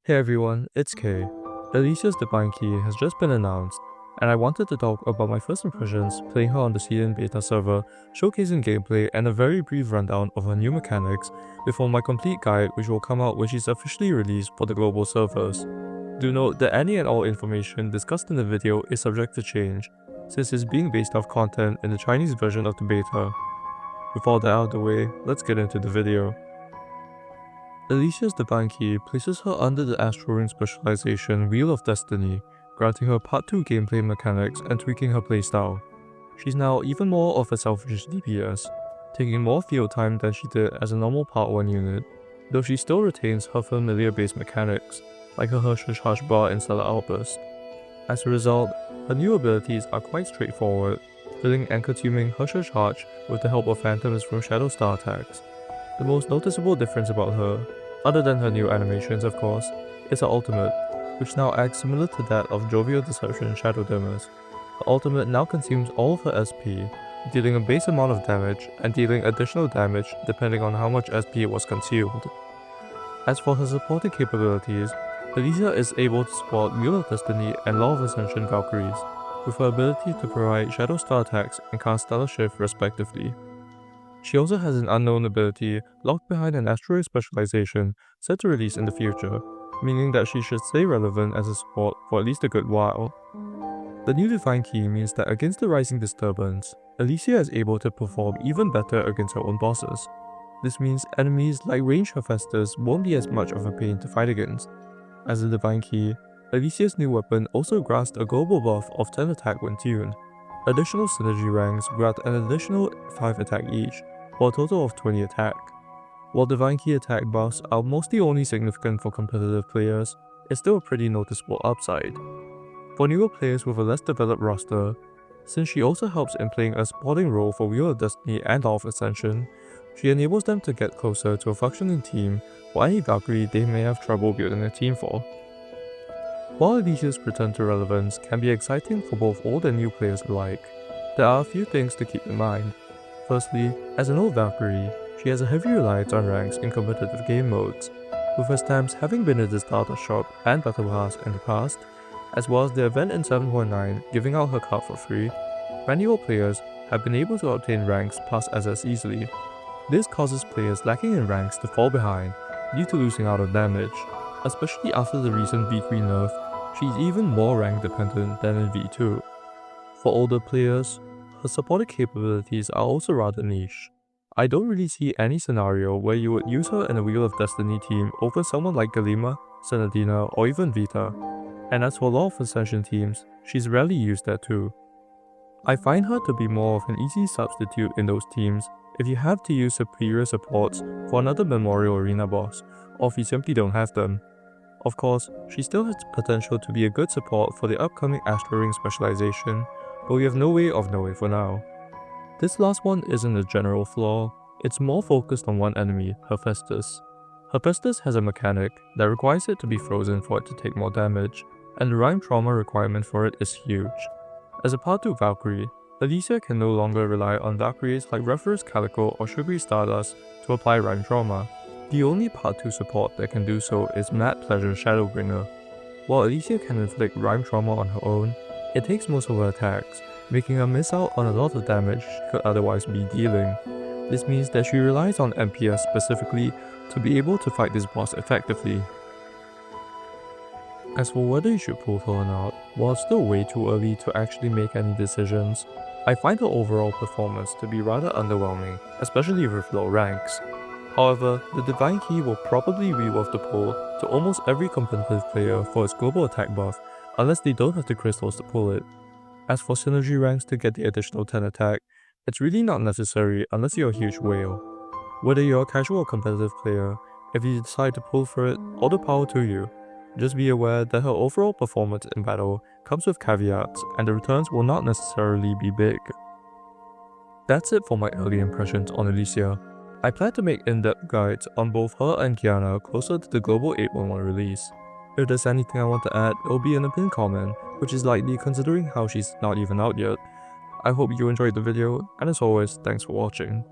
Hey everyone, it's Kay. Elysia's Divine Key has just been announced, and I wanted to talk about my first impressions playing her on the season beta server, showcasing gameplay and a very brief rundown of her new mechanics before my complete guide, which will come out when she's officially released for the global servers. Do note that any and all information discussed in the video is subject to change, since it's being based off content in the Chinese version of the beta. With all that out of the way, let's get into the video. Elysia's Divine Key places her under the Astral Ring specialization Wheel of Destiny, granting her Part 2 gameplay mechanics and tweaking her playstyle. She's now even more of a selfish DPS, taking more field time than she did as a normal Part 1 unit, though she still retains her familiar base mechanics, like her Hush bar and Stellar Outburst. As a result, her new abilities are quite straightforward, filling and consuming Hush with the help of phantoms from Shadow Star attacks. The most noticeable difference about her, other than her new animations of course, is her ultimate, which now acts similar to that of Jovial Deception Shadow Dimmers. Her ultimate now consumes all of her SP, dealing a base amount of damage and dealing additional damage depending on how much SP was consumed. As for her supporting capabilities, Elysia is able to support Wheel of Destiny and Law of Ascension Valkyries, with her ability to provide Shadow Star attacks and cast Stellar Shift respectively. She also has an unknown ability locked behind an asteroid specialization set to release in the future, meaning that she should stay relevant as a support for at least a good while. The new Divine Key means that against the Rising Disturbance, Elysia is able to perform even better against her own bosses. This means enemies like ranged Hephaestus won't be as much of a pain to fight against. As a Divine Key, Elysia's new weapon also grants a global buff of 10 attack when tuned. Additional synergy ranks grant an additional 5 attack each, for a total of 20 attack. While Divine Key attack buffs are mostly only significant for competitive players, it's still a pretty noticeable upside. For newer players with a less developed roster, since she also helps in playing a supporting role for Wheel of Destiny and Law of Ascension, she enables them to get closer to a functioning team for any Valkyrie they may have trouble building a team for. While Elysia's return to relevance can be exciting for both old and new players alike, there are a few things to keep in mind. Firstly, as an old Valkyrie, she has a heavy reliance on ranks in competitive game modes, with her stamps having been at the starter shop and battle pass in the past, as well as the event in 7.9 giving out her card for free. Many old players have been able to obtain ranks past SS easily. This causes players lacking in ranks to fall behind due to losing out on damage, especially after the recent V3 nerf. She's even more rank dependent than in V2. For older players, her supporting capabilities are also rather niche. I don't really see any scenario where you would use her in a Wheel of Destiny team over someone like Galima, Senadina, or even Vita. And as for Law of Ascension teams, she's rarely used there too. I find her to be more of an easy substitute in those teams if you have to use superior supports for another Memorial Arena boss, or if you simply don't have them. Of course, she still has potential to be a good support for the upcoming Astral Ring specialization, but we have no way of knowing for now. This last one isn't a general flaw, it's more focused on one enemy, Hephaestus. Hephaestus has a mechanic that requires it to be frozen for it to take more damage, and the rhyme trauma requirement for it is huge. As a Part 2 Valkyrie, Elysia can no longer rely on Valkyries like Referus Calico or Sugary Stardust to apply rhyme trauma. The only Part 2 support that can do so is Mad Pleasure Shadowbringer. While Elysia can inflict rhyme trauma on her own, it takes most of her attacks, making her miss out on a lot of damage she could otherwise be dealing. This means that she relies on MPS specifically to be able to fight this boss effectively. As for whether you should pull her or not, while it's still way too early to actually make any decisions, I find her overall performance to be rather underwhelming, especially with low ranks. However, the Divine Key will probably be worth the pull to almost every competitive player for its global attack buff, unless they don't have the crystals to pull it. As for synergy ranks to get the additional 10 attack, it's really not necessary unless you're a huge whale. Whether you're a casual or competitive player, if you decide to pull for it, all the power to you. Just be aware that her overall performance in battle comes with caveats, and the returns will not necessarily be big. That's it for my early impressions on Elysia. I plan to make in-depth guides on both her and Kiana closer to the global 8.1 release. If there's anything I want to add, it'll be in a pinned comment, which is likely considering how she's not even out yet. I hope you enjoyed the video, and as always, thanks for watching.